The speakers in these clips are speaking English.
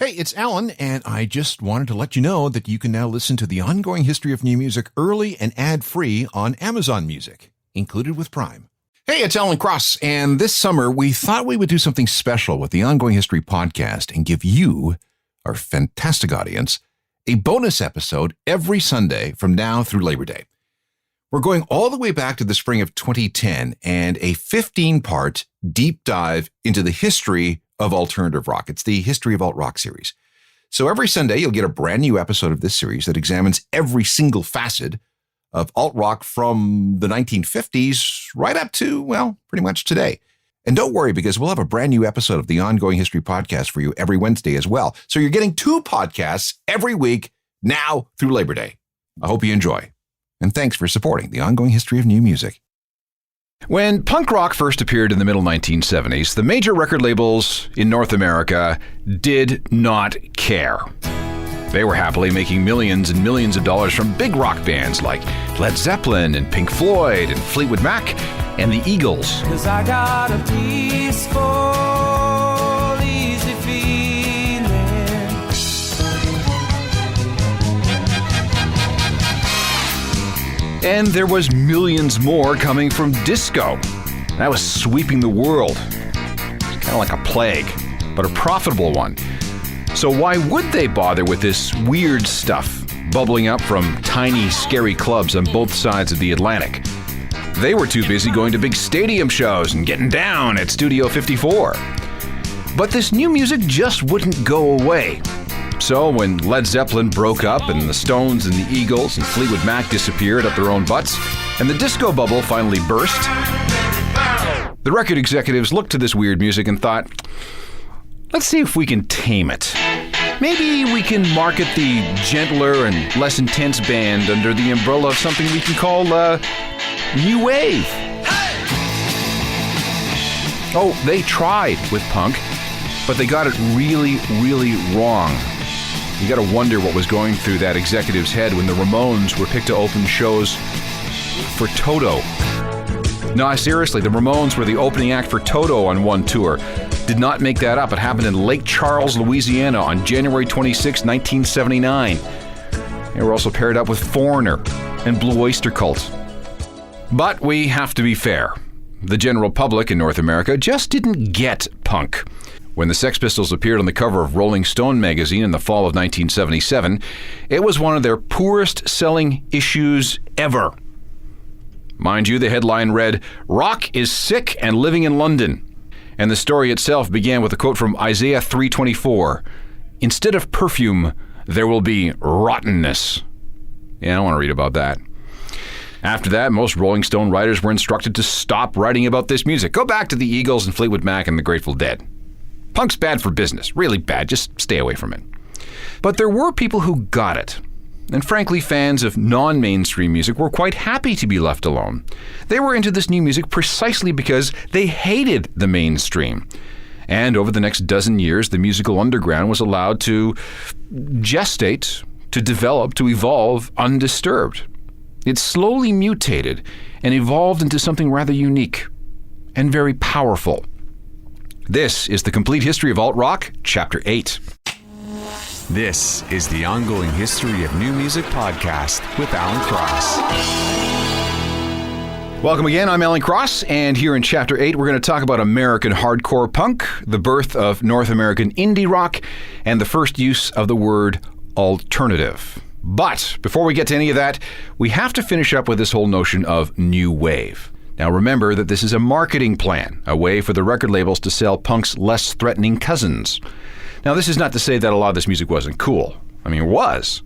Hey, it's Alan, and I just wanted to let you know that you can now listen to the ongoing history of new music early and ad-free on Amazon Music, included with Prime. Hey, it's Alan Cross, and this summer we thought we would do something special with the Ongoing History podcast and give you, our fantastic audience, a bonus episode every Sunday from now through Labor Day. We're going all the way back to the spring of 2010 and a 15-part deep dive into the history of alternative rock. It's the History of Alt Rock series. So every Sunday, you'll get a brand new episode of this series that examines every single facet of alt rock from the 1950s right up to, well, pretty much today. And don't worry, because we'll have a brand new episode of the Ongoing History podcast for you every Wednesday as well. So you're getting 2 podcasts every week now through Labor Day. I hope you enjoy. And thanks for supporting the Ongoing History of New Music. When punk rock first appeared in the middle 1970s, the major record labels in North America did not care. They were happily making millions and millions of dollars from big rock bands like Led Zeppelin and Pink Floyd and Fleetwood Mac and the Eagles. 'Cause I got a peaceful, easy feeling. And there was millions more coming from disco. That was sweeping the world. Kind of like a plague, but a profitable one. So why would they bother with this weird stuff bubbling up from tiny, scary clubs on both sides of the Atlantic? They were too busy going to big stadium shows and getting down at Studio 54. But this new music just wouldn't go away. So when Led Zeppelin broke up and the Stones and the Eagles and Fleetwood Mac disappeared up their own butts, and the disco bubble finally burst, the record executives looked to this weird music and thought, let's see if we can tame it. Maybe we can market the gentler and less intense band under the umbrella of something we can call New Wave. Oh, they tried with punk, but they got it really, really wrong. You gotta wonder what was going through that executive's head when the Ramones were picked to open shows for Toto. No, seriously, the Ramones were the opening act for Toto on one tour. Did not make that up. It happened in Lake Charles, Louisiana on January 26, 1979. They were also paired up with Foreigner and Blue Oyster Cult. But we have to be fair. The general public in North America just didn't get punk. When the Sex Pistols appeared on the cover of Rolling Stone magazine in the fall of 1977, it was one of their poorest selling issues ever. Mind you, the headline read, "Rock is sick and living in London." And the story itself began with a quote from Isaiah 3:24. "Instead of perfume, there will be rottenness." Yeah, I want to read about that. After that, most Rolling Stone writers were instructed to stop writing about this music. Go back to the Eagles and Fleetwood Mac and the Grateful Dead. Punk's bad for business. Really bad. Just stay away from it. But there were people who got it. And frankly, fans of non-mainstream music were quite happy to be left alone. They were into this new music precisely because they hated the mainstream. And over the next dozen years, the musical underground was allowed to gestate, to develop, to evolve undisturbed. It slowly mutated and evolved into something rather unique and very powerful. This is the Complete History of Alt Rock, Chapter 8. This is the Ongoing History of New Music podcast with Alan Cross. Welcome again, I'm Alan Cross, and here in Chapter 8 we're going to talk about American hardcore punk, the birth of North American indie rock, and the first use of the word alternative. But before we get to any of that, we have to finish up with this whole notion of new wave. Now remember that this is a marketing plan, a way for the record labels to sell punk's less threatening cousins. Now this is not to say that a lot of this music wasn't cool. I mean, it was.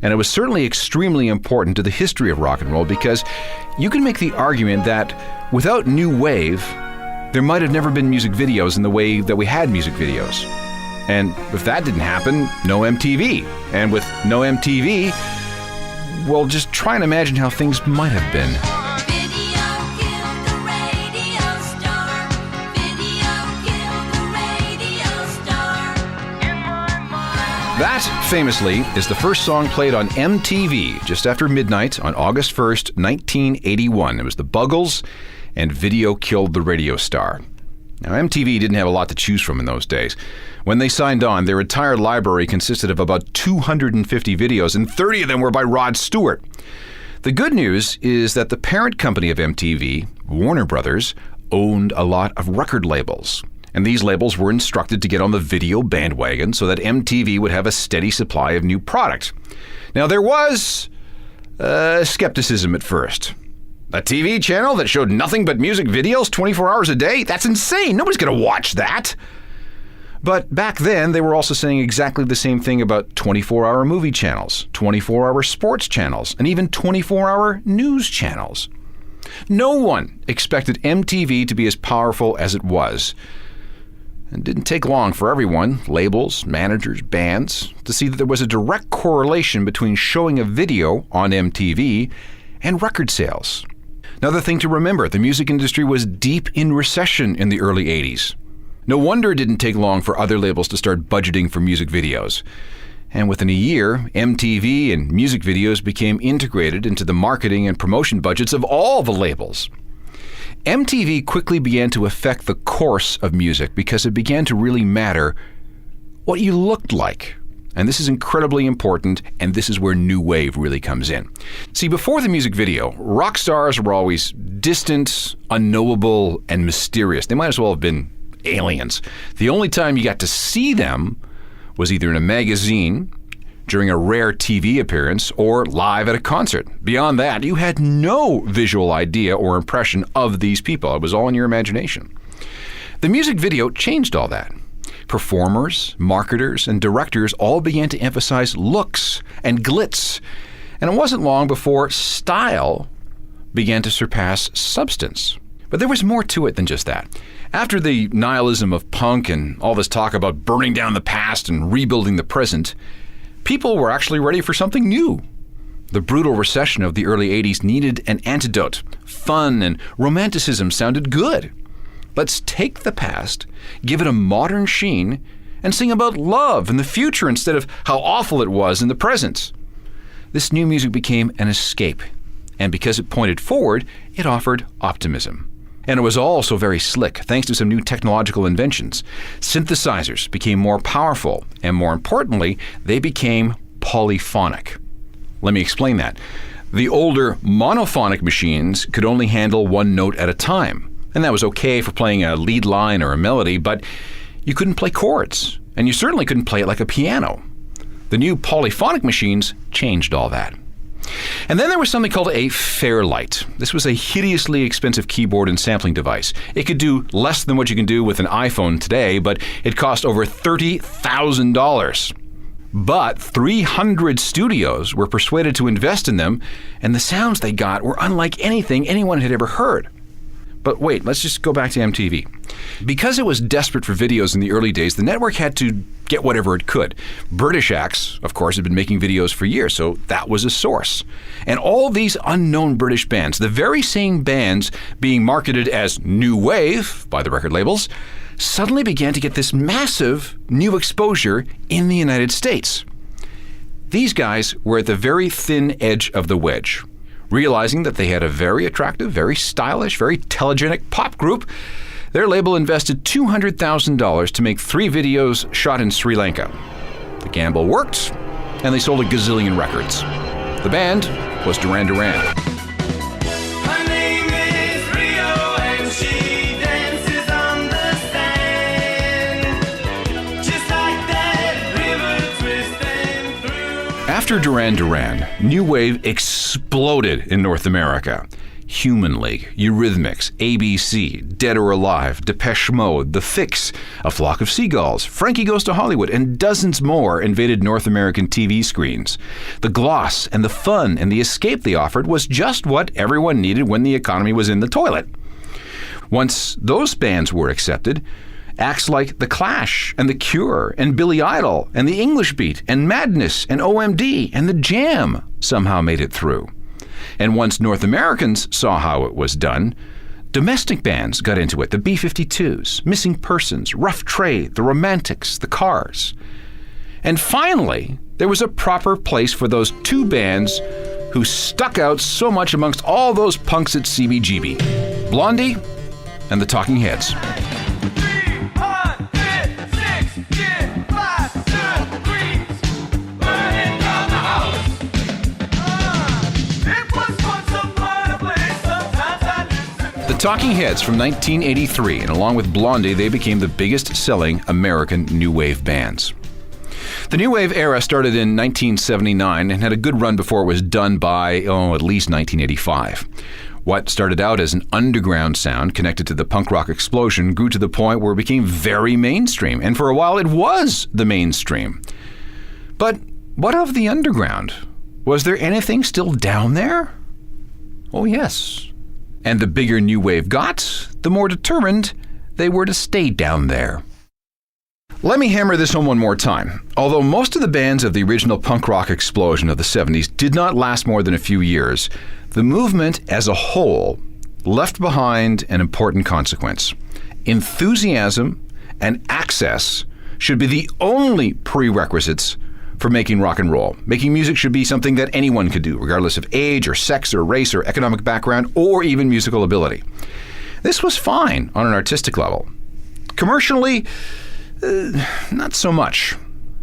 And it was certainly extremely important to the history of rock and roll because you can make the argument that without new wave, there might have never been music videos in the way that we had music videos. And if that didn't happen, no MTV. And with no MTV, well, just try and imagine how things might have been. That, famously, is the first song played on MTV just after midnight on August 1st, 1981. It was the Buggles and Video Killed the Radio Star. Now, MTV didn't have a lot to choose from in those days. When they signed on, their entire library consisted of about 250 videos, and 30 of them were by Rod Stewart. The good news is that the parent company of MTV, Warner Brothers, owned a lot of record labels. And these labels were instructed to get on the video bandwagon so that MTV would have a steady supply of new product. Now, there was skepticism at first. A TV channel that showed nothing but music videos 24 hours a day? That's insane. Nobody's going to watch that. But back then, they were also saying exactly the same thing about 24-hour movie channels, 24-hour sports channels, and even 24-hour news channels. No one expected MTV to be as powerful as it was. It didn't take long for everyone, labels, managers, bands, to see that there was a direct correlation between showing a video on MTV and record sales. Another thing to remember, the music industry was deep in recession in the early 80s. No wonder it didn't take long for other labels to start budgeting for music videos. And within a year, MTV and music videos became integrated into the marketing and promotion budgets of all the labels. MTV quickly began to affect the course of music because it began to really matter what you looked like. And this is incredibly important, and this is where new wave really comes in. See, before the music video, rock stars were always distant, unknowable, and mysterious. They might as well have been aliens. The only time you got to see them was either in a magazine, during a rare TV appearance, or live at a concert. Beyond that, you had no visual idea or impression of these people. It was all in your imagination. The music video changed all that. Performers, marketers, and directors all began to emphasize looks and glitz. And it wasn't long before style began to surpass substance. But there was more to it than just that. After the nihilism of punk and all this talk about burning down the past and rebuilding the present, people were actually ready for something new. The brutal recession of the early 80s needed an antidote. Fun and romanticism sounded good. Let's take the past, give it a modern sheen, and sing about love and the future instead of how awful it was in the present. This new music became an escape, and because it pointed forward, it offered optimism. And it was all so very slick, thanks to some new technological inventions. Synthesizers became more powerful, and more importantly, they became polyphonic. Let me explain that. The older monophonic machines could only handle one note at a time. And that was okay for playing a lead line or a melody, but you couldn't play chords, and you certainly couldn't play it like a piano. The new polyphonic machines changed all that. And then there was something called a Fairlight. This was a hideously expensive keyboard and sampling device. It could do less than what you can do with an iPhone today, but it cost over $30,000. But 300 studios were persuaded to invest in them, and the sounds they got were unlike anything anyone had ever heard. But wait, let's just go back to MTV. Because it was desperate for videos in the early days, the network had to get whatever it could. British acts, of course, had been making videos for years, so that was a source. And all these unknown British bands, the very same bands being marketed as new wave by the record labels, suddenly began to get this massive new exposure in the United States. These guys were at the very thin edge of the wedge. Realizing that they had a very attractive, very stylish, very telegenic pop group, their label invested $200,000 to make 3 videos shot in Sri Lanka. The gamble worked, and they sold a gazillion records. The band was Duran Duran. Her name is Rio and she dances on the sand, just like that river twisting through. After Duran Duran, new wave exploded in North America. Human League, Eurythmics, ABC, Dead or Alive, Depeche Mode, The Fix, A Flock of Seagulls, Frankie Goes to Hollywood, and dozens more invaded North American TV screens. The gloss and the fun and the escape they offered was just what everyone needed when the economy was in the toilet. Once those bands were accepted, acts like The Clash and The Cure and Billy Idol and The English Beat and Madness and OMD and The Jam somehow made it through. And once North Americans saw how it was done, domestic bands got into it. The B-52s, Missing Persons, Rough Trade, The Romantics, The Cars. And finally, there was a proper place for those 2 bands who stuck out so much amongst all those punks at CBGB. Blondie and the Talking Heads. Talking Heads from 1983, and along with Blondie, they became the biggest selling American new wave bands. The new wave era started in 1979 and had a good run before it was done by, at least 1985. What started out as an underground sound connected to the punk rock explosion grew to the point where it became very mainstream, and for a while it was the mainstream. But what of the underground? Was there anything still down there? Oh yes. And the bigger new wave got, the more determined they were to stay down there. Let me hammer this home one more time. Although most of the bands of the original punk rock explosion of the 70s did not last more than a few years, the movement as a whole left behind an important consequence. Enthusiasm and access should be the only prerequisites for making rock and roll. Making music should be something that anyone could do, regardless of age or sex or race or economic background or even musical ability. This was fine on an artistic level. Commercially, not so much.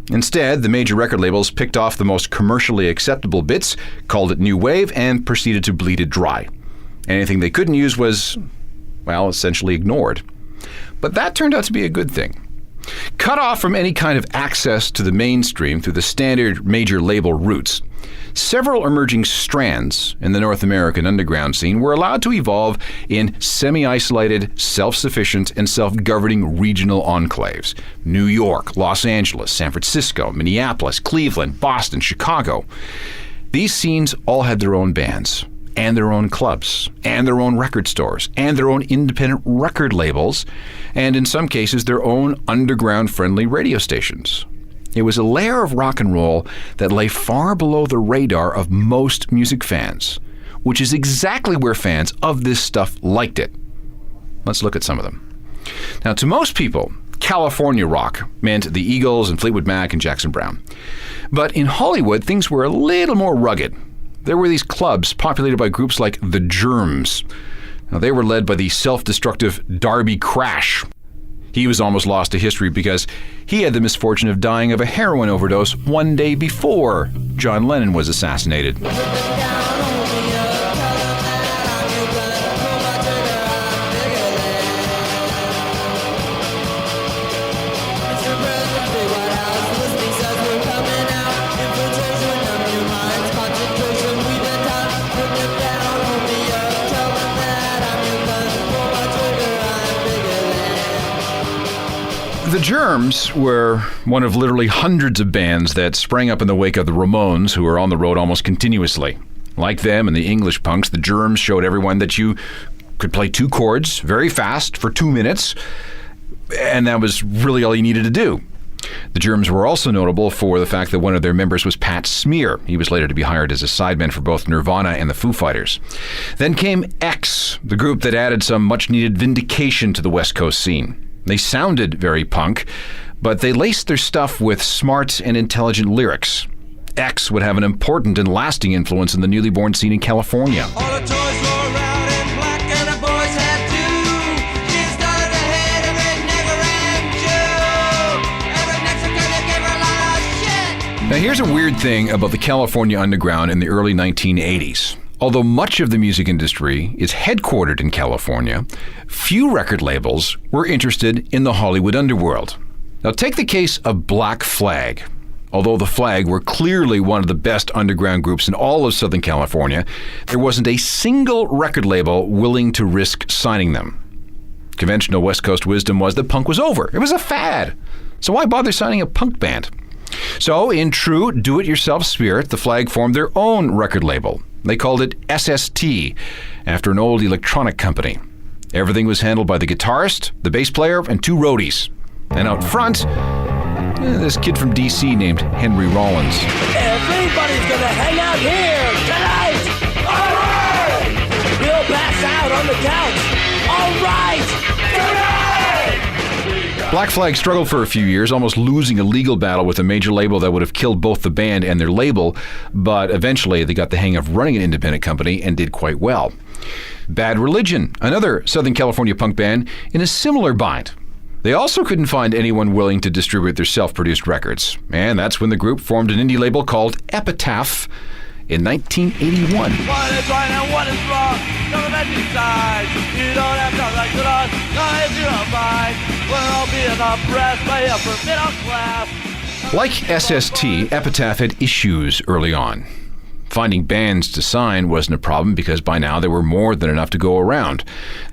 Instead, the major record labels picked off the most commercially acceptable bits, called it new wave, and proceeded to bleed it dry. Anything they couldn't use was, essentially ignored. But that turned out to be a good thing. Cut off from any kind of access to the mainstream through the standard major label routes, several emerging strands in the North American underground scene were allowed to evolve in semi-isolated, self-sufficient, and self-governing regional enclaves. New York, Los Angeles, San Francisco, Minneapolis, Cleveland, Boston, Chicago. These scenes all had their own bands, and their own clubs, and their own record stores, and their own independent record labels, and in some cases their own underground-friendly radio stations. It was a layer of rock and roll that lay far below the radar of most music fans, which is exactly where fans of this stuff liked it. Let's look at some of them. Now, to most people, California rock meant the Eagles and Fleetwood Mac and Jackson Browne. But in Hollywood, things were a little more rugged. There were these clubs populated by groups like the Germs. Now, they were led by the self-destructive Darby Crash. He was almost lost to history because he had the misfortune of dying of a heroin overdose one day before John Lennon was assassinated. The Germs were one of literally hundreds of bands that sprang up in the wake of the Ramones, who were on the road almost continuously. Like them and the English punks, the Germs showed everyone that you could play two chords very fast for 2 minutes, and that was really all you needed to do. The Germs were also notable for the fact that one of their members was Pat Smear. He was later to be hired as a sideman for both Nirvana and the Foo Fighters. Then came X, the group that added some much-needed vindication to the West Coast scene. They sounded very punk, but they laced their stuff with smart and intelligent lyrics. X would have an important and lasting influence in the newly born scene in California. All the toys were round and black and the boys had two. Kids started ahead and they never ran Joe. Every Mexican they gave her a lot of shit. Now here's a weird thing about the California underground in the early 1980s. Although much of the music industry is headquartered in California, few record labels were interested in the Hollywood underworld. Now take the case of Black Flag. Although the Flag were clearly one of the best underground groups in all of Southern California, there wasn't a single record label willing to risk signing them. Conventional West Coast wisdom was that punk was over. It was a fad. So why bother signing a punk band? So in true do-it-yourself spirit, the Flag formed their own record label. They called it SST, after an old electronic company. Everything was handled by the guitarist, the bass player, and 2 roadies. And out front, this kid from D.C. named Henry Rollins. Everybody's gonna hang out here tonight! All right! We'll pass out on the couch! All right! Black Flag struggled for a few years, almost losing a legal battle with a major label that would have killed both the band and their label, but eventually they got the hang of running an independent company and did quite well. Bad Religion, another Southern California punk band in a similar bind. They also couldn't find anyone willing to distribute their self-produced records, and that's when the group formed an indie label called Epitaph in 1981. What is right and what is wrong? Government decides. You don't have to like us. Not if you're fine. We're all being oppressed by upper middle class. Like SST, Epitaph had issues early on. Finding bands to sign wasn't a problem because by now there were more than enough to go around.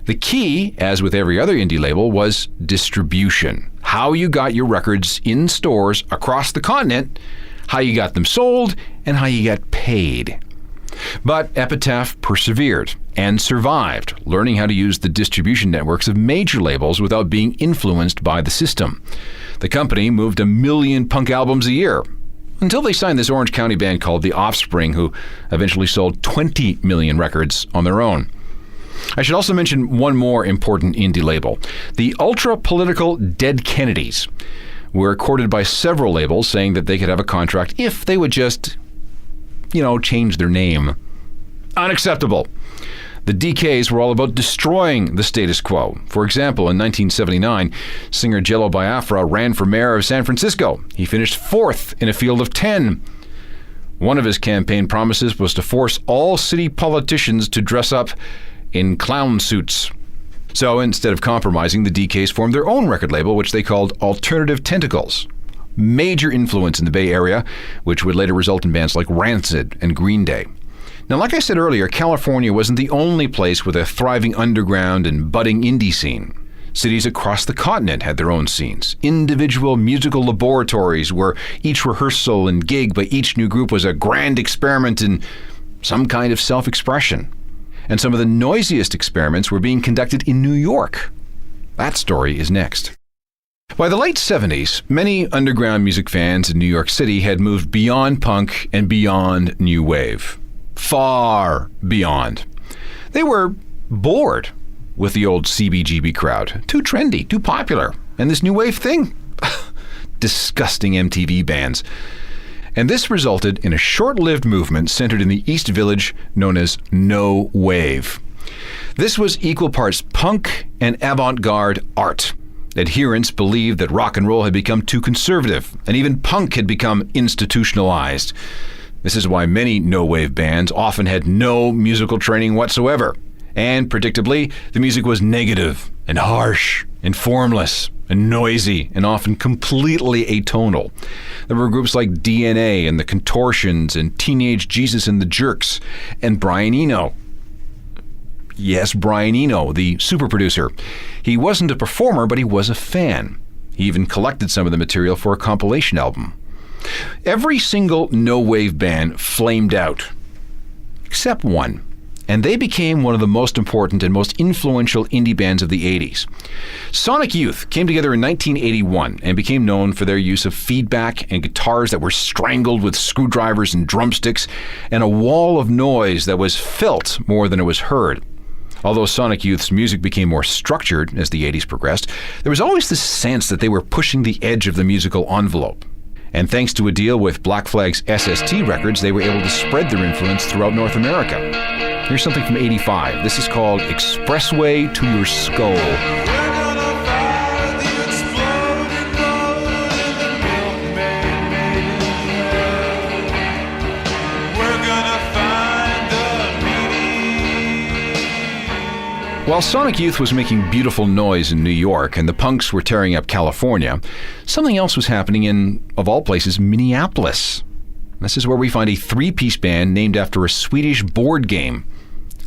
The key, as with every other indie label, was distribution. How you got your records in stores across the continent, how you got them sold, and how you got paid. But Epitaph persevered and survived, learning how to use the distribution networks of major labels without being influenced by the system. The company moved 1 million punk albums a year, until they signed this Orange County band called The Offspring, who eventually sold 20 million records on their own. I should also mention one more important indie label. The ultra-political Dead Kennedys were courted by several labels saying that they could have a contract if they would just, change their name. Unacceptable. The DKs were all about destroying the status quo. For example, in 1979, singer Jello Biafra ran for mayor of San Francisco. He finished 4th in a field of 10. One of his campaign promises was to force all city politicians to dress up in clown suits. So instead of compromising, the DKs formed their own record label, which they called Alternative Tentacles. Major influence in the Bay Area, which would later result in bands like Rancid and Green Day. Now, like I said earlier, California wasn't the only place with a thriving underground and budding indie scene. Cities across the continent had their own scenes. Individual musical laboratories where each rehearsal and gig by each new group was a grand experiment in some kind of self-expression. And some of the noisiest experiments were being conducted in New York. That story is next. By the late 70s, many underground music fans in New York City had moved beyond punk and beyond new wave. Far beyond. They were bored with the old CBGB crowd. Too trendy, too popular. And this new wave thing? Disgusting MTV bands. And this resulted in a short-lived movement centered in the East Village known as No Wave. This was equal parts punk and avant-garde art. Adherents believed that rock and roll had become too conservative, and even punk had become institutionalized. This is why many no-wave bands often had no musical training whatsoever. And predictably, the music was negative and harsh and formless and noisy and often completely atonal. There were groups like DNA and the Contortions and Teenage Jesus and the Jerks and Brian Eno. Yes, Brian Eno, the super producer. He wasn't a performer, but he was a fan. He even collected some of the material for a compilation album. Every single no-wave band flamed out, except one, and they became one of the most important and most influential indie bands of the 80s. Sonic Youth came together in 1981 and became known for their use of feedback and guitars that were strangled with screwdrivers and drumsticks, and a wall of noise that was felt more than it was heard. Although Sonic Youth's music became more structured as the 80s progressed, there was always this sense that they were pushing the edge of the musical envelope. And thanks to a deal with Black Flag's SST Records, they were able to spread their influence throughout North America. Here's something from '85. This is called Expressway to Your Skull. While Sonic Youth was making beautiful noise in New York and the punks were tearing up California, something else was happening in, of all places, Minneapolis. This is where we find a three-piece band named after a Swedish board game,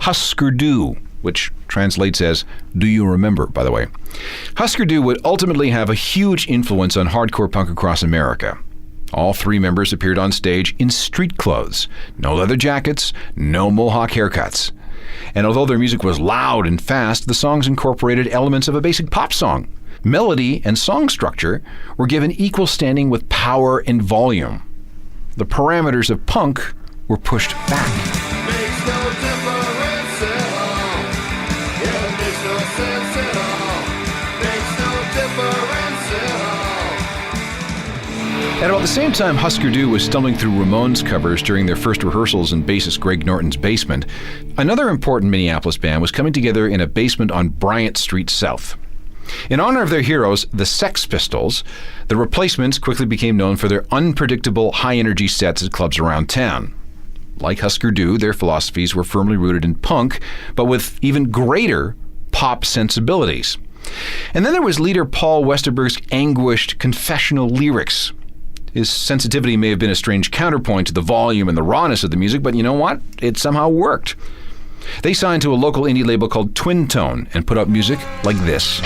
Husker Du, which translates as Do You Remember, by the way. Husker Du would ultimately have a huge influence on hardcore punk across America. All three members appeared on stage in street clothes, no leather jackets, no mohawk haircuts. And although their music was loud and fast, the songs incorporated elements of a basic pop song. Melody and song structure were given equal standing with power and volume. The parameters of punk were pushed back. Makes no difference at all. Yeah, it makes no sense at all. Makes no difference at all. At about the same time Husker Du was stumbling through Ramones covers during their first rehearsals in bassist Greg Norton's basement, another important Minneapolis band was coming together in a basement on Bryant Street South. In honor of their heroes, the Sex Pistols, the Replacements quickly became known for their unpredictable, high-energy sets at clubs around town. Like Husker Du, their philosophies were firmly rooted in punk, but with even greater pop sensibilities. And then there was leader Paul Westerberg's anguished, confessional lyrics. His sensitivity may have been a strange counterpoint to the volume and the rawness of the music, but you know what? It somehow worked. They signed to a local indie label called Twin Tone and put out music like this.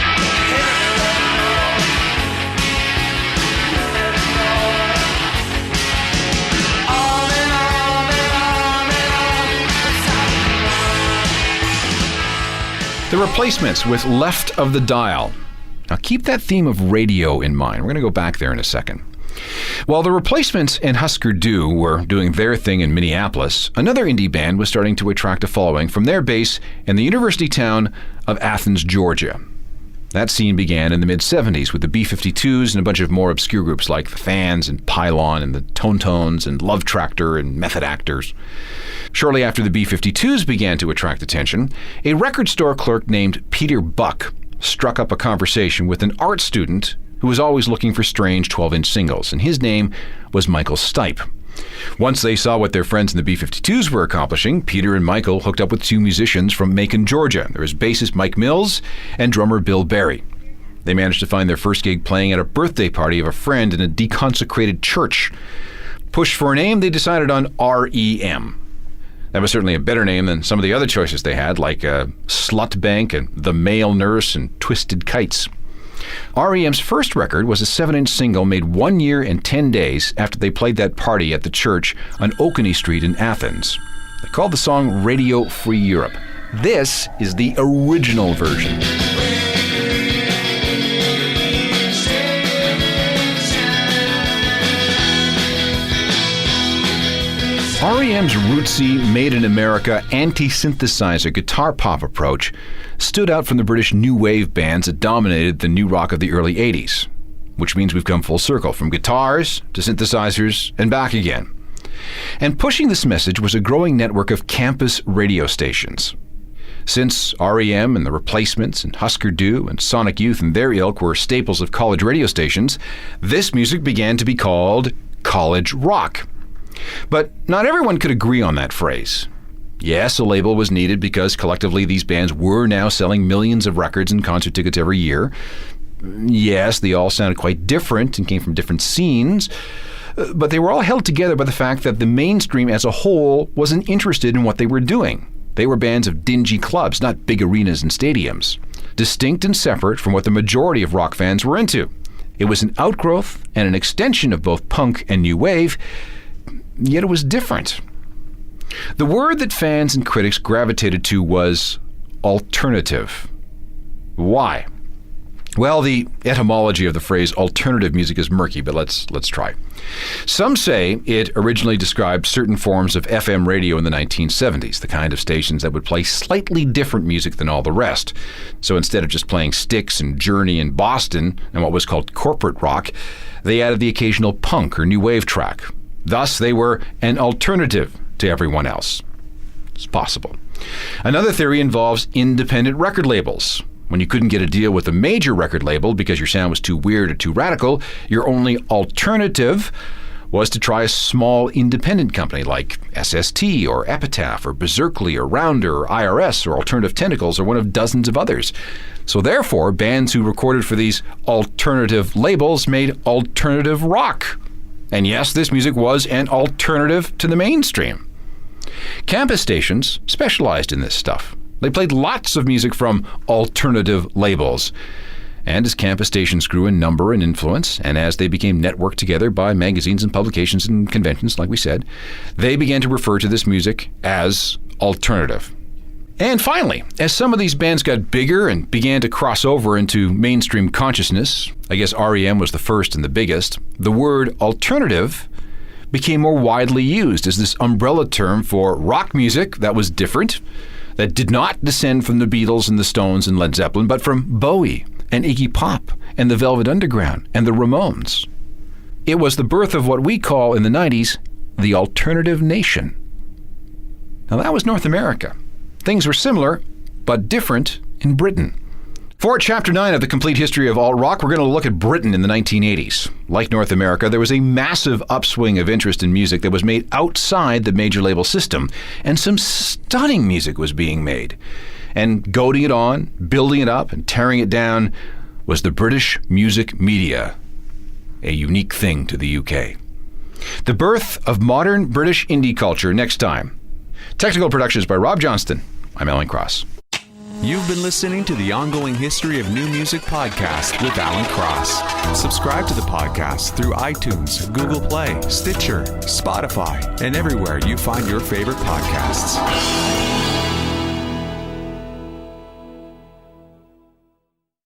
The Replacements with Left of the Dial. Now keep that theme of radio in mind. We're going to go back there in a second. While the Replacements and Husker Du were doing their thing in Minneapolis, another indie band was starting to attract a following from their base in the university town of Athens, Georgia. That scene began in the mid-'70s with the B-52s and a bunch of more obscure groups like the Fans and Pylon and the Tone Tones and Love Tractor and Method Actors. Shortly after the B-52s began to attract attention, a record store clerk named Peter Buck struck up a conversation with an art student who was always looking for strange 12-inch singles, and his name was Michael Stipe. Once they saw what their friends in the B-52s were accomplishing, Peter and Michael hooked up with two musicians from Macon, Georgia. There was bassist Mike Mills and drummer Bill Berry. They managed to find their first gig playing at a birthday party of a friend in a deconsecrated church. Pushed for a name, they decided on REM. That was certainly a better name than some of the other choices they had, like Slut Bank and The Male Nurse and Twisted Kites. REM's first record was a 7-inch single made 1 year and 10 days after they played that party at the church on Oconee Street in Athens. They called the song Radio Free Europe. This is the original version. REM's rootsy, made-in-America, anti-synthesizer guitar pop approach stood out from the British new wave bands that dominated the new rock of the early 80s, which means we've come full circle, from guitars to synthesizers and back again. And pushing this message was a growing network of campus radio stations. Since REM and the Replacements and Husker Du and Sonic Youth and their ilk were staples of college radio stations, this music began to be called college rock. But not everyone could agree on that phrase. Yes, a label was needed because collectively these bands were now selling millions of records and concert tickets every year. Yes, they all sounded quite different and came from different scenes, but they were all held together by the fact that the mainstream as a whole wasn't interested in what they were doing. They were bands of dingy clubs, not big arenas and stadiums, distinct and separate from what the majority of rock fans were into. It was an outgrowth and an extension of both punk and new wave, yet it was different. The word that fans and critics gravitated to was alternative. Why? Well, the etymology of the phrase alternative music is murky, but let's try. Some say it originally described certain forms of FM radio in the 1970s, the kind of stations that would play slightly different music than all the rest. So instead of just playing Styx and Journey and Boston and what was called corporate rock, they added the occasional punk or new wave track. Thus, they were an alternative to everyone else. It's possible. Another theory involves independent record labels. When you couldn't get a deal with a major record label because your sound was too weird or too radical, your only alternative was to try a small independent company like SST or Epitaph or Berserkly or Rounder or IRS or Alternative Tentacles or one of dozens of others. So therefore, bands who recorded for these alternative labels made alternative rock. And yes, this music was an alternative to the mainstream. Campus stations specialized in this stuff. They played lots of music from alternative labels. And as campus stations grew in number and influence, and as they became networked together by magazines and publications and conventions, like we said, they began to refer to this music as alternative. And finally, as some of these bands got bigger and began to cross over into mainstream consciousness, I guess REM was the first and the biggest, the word alternative became more widely used as this umbrella term for rock music that was different, that did not descend from the Beatles and the Stones and Led Zeppelin, but from Bowie and Iggy Pop and the Velvet Underground and the Ramones. It was the birth of what we call in the 90s the alternative nation. Now that was North America. Things were similar, but different in Britain. For Chapter 9 of the Complete History of Alt Rock, we're going to look at Britain in the 1980s. Like North America, there was a massive upswing of interest in music that was made outside the major label system, and some stunning music was being made. And goading it on, building it up, and tearing it down was the British music media, a unique thing to the UK. The birth of modern British indie culture next time. Technical productions by Rob Johnston. I'm Alan Cross. You've been listening to the Ongoing History of New Music podcast with Alan Cross. Subscribe to the podcast through iTunes, Google Play, Stitcher, Spotify, and everywhere you find your favorite podcasts.